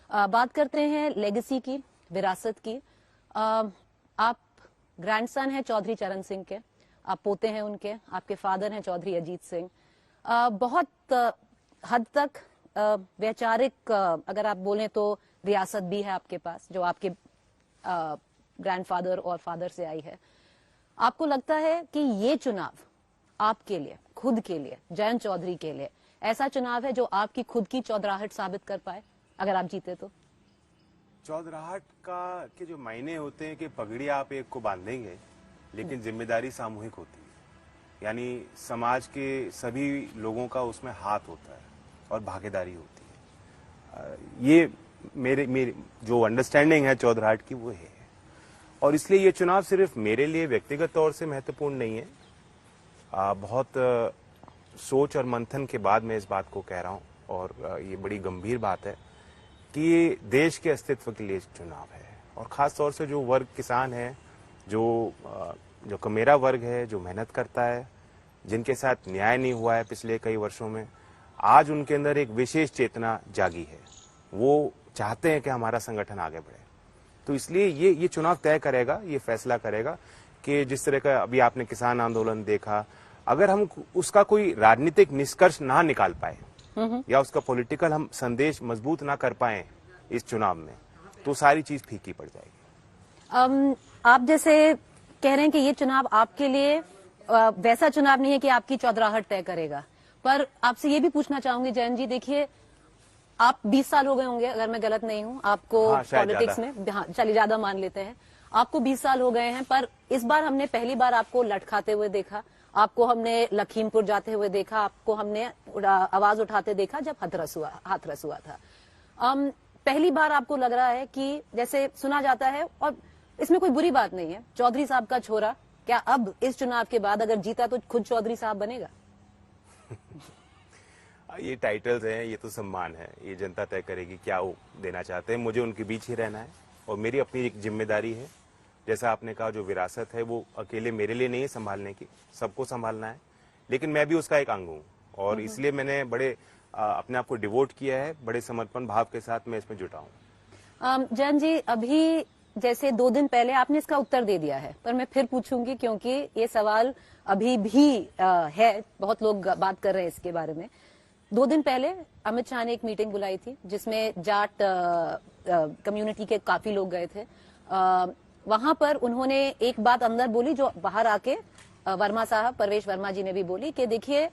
बात करते हैं लेगेसी की, विरासत की। आप ग्रैंडसन हैं चौधरी चरण सिंह के, आप पोते हैं उनके, आपके फादर हैं चौधरी अजीत सिंह। बहुत हद तक वैचारिक अगर आप बोलें तो रियासत भी है आपके पास, जो आपके ग्रैंडफादर और फादर से आई है। आपको लगता है कि ये चुनाव आपके लिए, खुद के लिए, जयंत चौधरी के लिए ऐसा चुनाव है जो आपकी खुद की चौधराहट साबित कर पाए अगर आप जीते तो? चौधराहट का के जो मायने होते हैं कि पगड़ी आप एक को बांधेंगे, लेकिन जिम्मेदारी सामूहिक होती है, यानी समाज के सभी लोगों का उसमें हाथ होता है और भागीदारी होती है। ये मेरे जो अंडरस्टैंडिंग है चौधराहट की वो है, और इसलिए ये चुनाव सिर्फ मेरे लिए व्यक्तिगत तौर से महत्वपूर्ण नहीं है। बहुत सोच और मंथन के बाद मैं इस बात को कह रहा हूं, और ये बड़ी गंभीर बात है कि ये देश के अस्तित्व के लिए चुनाव है। और खास तौर से जो वर्ग किसान है, जो कमेरा वर्ग है, जो मेहनत करता है, जिनके साथ न्याय नहीं हुआ है पिछले कई वर्षों में, आज उनके अंदर एक विशेष चेतना जागी है। वो चाहते हैं कि हमारा संगठन आगे बढ़े। तो इसलिए ये चुनाव तय करेगा, ये फैसला करेगा कि जिस तरह का अभी आपने किसान आंदोलन देखा, अगर हम उसका कोई राजनीतिक निष्कर्ष ना निकाल पाए या उसका पॉलिटिकल हम संदेश मजबूत ना कर पाए इस चुनाव में, तो सारी चीज फीकी पड़ जाएगी। आप जैसे कह रहे हैं कि ये चुनाव आपके लिए वैसा चुनाव नहीं है कि आपकी चौधराहट तय करेगा, पर आपसे ये भी पूछना चाहूंगी जयंत जी, देखिए आप 20 साल हो गए होंगे अगर मैं गलत नहीं हूं आपको पॉलिटिक्स में। हाँ, चलिए ज्यादा मान लेते हैं, आपको 20 साल हो गए हैं, पर इस बार हमने पहली बार आपको लटखाते हुए देखा, आपको हमने लखीमपुर जाते हुए देखा, आपको हमने आवाज उठाते देखा जब हाथरस हुआ था। पहली बार आपको लग रहा है कि जैसे सुना जाता है, और इसमें कोई बुरी बात नहीं है, चौधरी साहब का छोरा क्या अब इस चुनाव के बाद अगर जीता तो खुद चौधरी साहब बनेगा? ये टाइटल्स हैं, ये तो सम्मान है, ये जनता तय करेगी क्या वो देना चाहते हैं। मुझे उनके बीच ही रहना है और मेरी अपनी एक जिम्मेदारी है। जैसा आपने कहा, जो विरासत है वो अकेले मेरे लिए नहीं है संभालने की, सबको संभालना है, लेकिन मैं भी उसका एक अंग हूँ, और इसलिए मैंने बड़े अपने आप को डिवोट किया है, बड़े समर्पण भाव के साथ मैं इसमें जुटा हूँ। जयंत जी, अभी जैसे 2 दिन पहले आपने इसका उत्तर दे दिया है, पर मैं फिर पूछूंगी क्योंकि ये सवाल अभी भी है, बहुत लोग बात कर रहे हैं इसके बारे में। 2 दिन पहले अमित शाह ने एक मीटिंग बुलाई थी जिसमें जाट कम्युनिटी के काफी लोग गए थे। वहां पर उन्होंने एक बात अंदर बोली जो बाहर आके वर्मा साहब, परवेश वर्मा जी ने भी बोली कि देखिए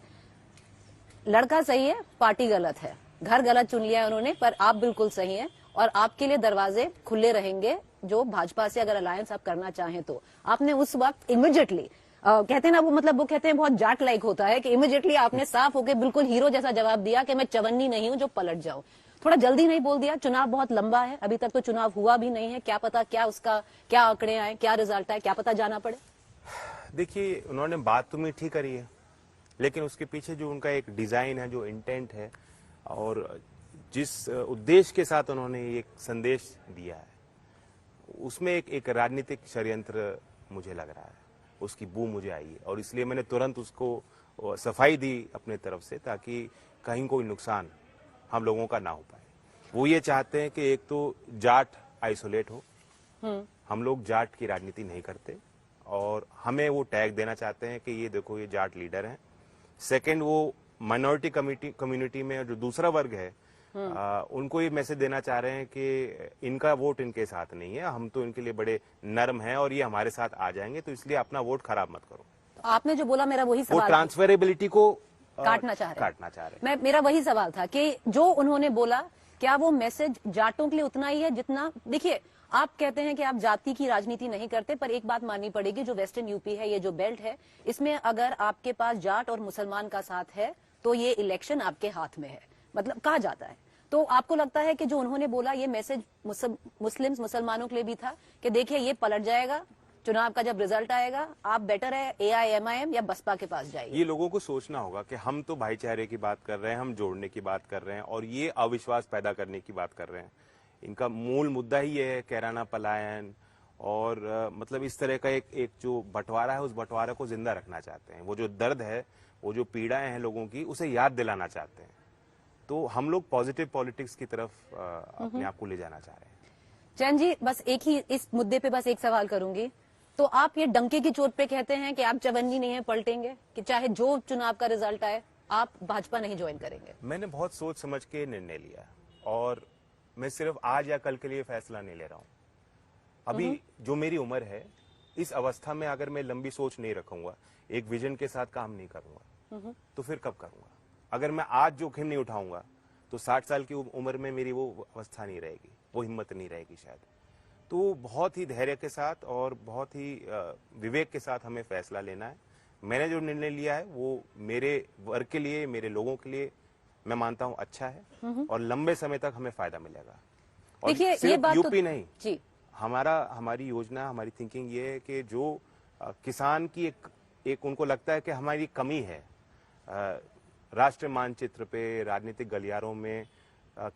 लड़का सही है, पार्टी गलत है, घर गलत चुन लिया है उन्होंने, पर आप बिल्कुल सही हैं और आपके लिए दरवाजे खुले रहेंगे जो भाजपा से अगर अलायंस आप करना चाहें तो। आपने उस वक्त इमीडिएटली कहते हैं ना, वो कहते हैं बहुत जाट लाइक होता है कि इमीडिएटली आपने साफ होकर बिल्कुल हीरो जैसा जवाब दिया कि मैं चवन्नी नहीं हूं जो पलट जाऊं। थोड़ा जल्दी नहीं बोल दिया? चुनाव बहुत लंबा है, अभी तक तो चुनाव हुआ भी नहीं है, क्या पता क्या उसका क्या आंकड़े आए, क्या रिजल्ट आए, क्या पता जाना पड़े। देखिए, उन्होंने बात तो मीठी करी है, लेकिन उसके पीछे जो उनका एक डिजाइन है, जो इंटेंट है, और जिस उद्देश्य के साथ उन्होंने एक संदेश दिया है, उसमें एक राजनीतिक षड्यंत्र मुझे लग रहा है, उसकी बू मुझे आई है, और इसलिए मैंने तुरंत उसको सफाई दी अपने तरफ से, ताकि कहीं कोई नुकसान हम लोगों का ना हो पाए। वो ये चाहते हैं कि एक तो जाट आइसोलेट हो, हम लोग जाट की राजनीति नहीं करते, और हमें वो टैग देना चाहते हैं कि ये देखो ये जाट लीडर हैं। सेकंड, वो माइनॉरिटी कम्युनिटी में जो दूसरा वर्ग है, उनको ये मैसेज देना चाह रहे हैं कि इनका वोट इनके साथ नहीं है, हम तो इनके लिए बड़े नर्म हैं और ये हमारे साथ आ जाएंगे, तो इसलिए अपना वोट खराब मत करो। तो आपने जो बोला मेरा वही सवाल, वो ट्रांसफरेबिलिटी को काटना चाह रहे हैं। मेरा वही सवाल था कि जो उन्होंने बोला, क्या वो मैसेज जाटों के लिए उतना ही है जितना, देखिए आप कहते हैं कि आप जाति की राजनीति नहीं करते, पर एक बात माननी पड़ेगी, जो वेस्टर्न यूपी है, ये जो बेल्ट है, इसमें अगर आपके पास जाट और मुसलमान का साथ है तो ये इलेक्शन आपके हाथ में है, मतलब कहा जाता है। तो आपको लगता है कि जो उन्होंने बोला ये मैसेज मुसलमानों के लिए भी था कि देखिए ये पलट जाएगा, चुनाव का जब रिजल्ट आएगा आप बेटर है AIMIM या बसपा के पास जाइए? ये लोगों को सोचना होगा कि हम तो भाईचारे की बात कर रहे हैं, हम जोड़ने की बात कर रहे हैं, और ये अविश्वास पैदा करने की बात कर रहे हैं। इनका मूल मुद्दा ही ये है, कैराना पलायन, और मतलब इस तरह का एक जो बंटवारा है, उस बंटवारे को जिंदा रखना चाहते हैं। वो जो दर्द है, वो जो पीड़ाएं हैं लोगों की, उसे याद दिलाना चाहते हैं। तो हम लोग पॉजिटिव पॉलिटिक्स की तरफ अपने आप को ले जाना चाह रहे हैं। जैन जी, बस एक ही इस मुद्दे पे बस एक सवाल करूंगी। तो आप ये डंके की चोट पे कहते हैं कि आप चवन्नी नहीं है, पलटेंगे, कि चाहे जो चुनाव का रिजल्ट आए आप भाजपा नहीं ज्वाइन करेंगे? मैंने बहुत सोच समझ के निर्णय लिया और मैं सिर्फ आज या कल के लिए फैसला नहीं ले रहा हूँ। अभी जो मेरी उम्र है, इस अवस्था में अगर मैं लंबी सोच नहीं रखूंगा, एक विजन के साथ काम नहीं करूंगा, तो फिर कब करूंगा? अगर मैं आज जोखिम नहीं उठाऊंगा तो 60 साल की उम्र में मेरी वो अवस्था नहीं रहेगी, वो हिम्मत नहीं रहेगी शायद। तो बहुत ही धैर्य के साथ और बहुत ही विवेक के साथ हमें फैसला लेना है। मैंने जो निर्णय लिया है वो मेरे वर्ग के लिए, मेरे लोगों के लिए मैं मानता हूं अच्छा है और लंबे समय तक हमें फायदा मिलेगा। और देखिए, ये सिर्फ बात यूपी तो नहीं जी, हमारी योजना, हमारी थिंकिंग ये है कि जो किसान की एक उनको लगता है कि हमारी कमी है राष्ट्रीय मानचित्र पे, राजनीतिक गलियारों में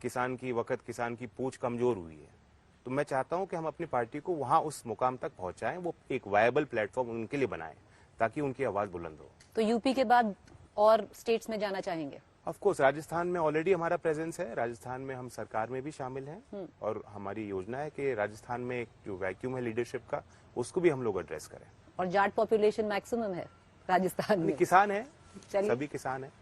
किसान की पूंछ कमजोर हुई है। तो मैं चाहता हूं कि हम अपनी पार्टी को वहां उस मुकाम तक पहुंचाएं, वो एक वायबल प्लेटफॉर्म उनके लिए बनाएं ताकि उनकी आवाज बुलंद हो। तो यूपी के बाद और स्टेट्स में जाना चाहेंगे? ऑफ कोर्स राजस्थान में ऑलरेडी हमारा प्रेजेंस है, राजस्थान में हम सरकार में भी शामिल हैं और हमारी योजना है कि राजस्थान में एक जो वैक्यूम है लीडरशिप का, उसको भी हम लोग एड्रेस करें। और जाट पॉपुलेशन मैक्सिमम है राजस्थान में, किसान है, चलिए। सभी किसान है।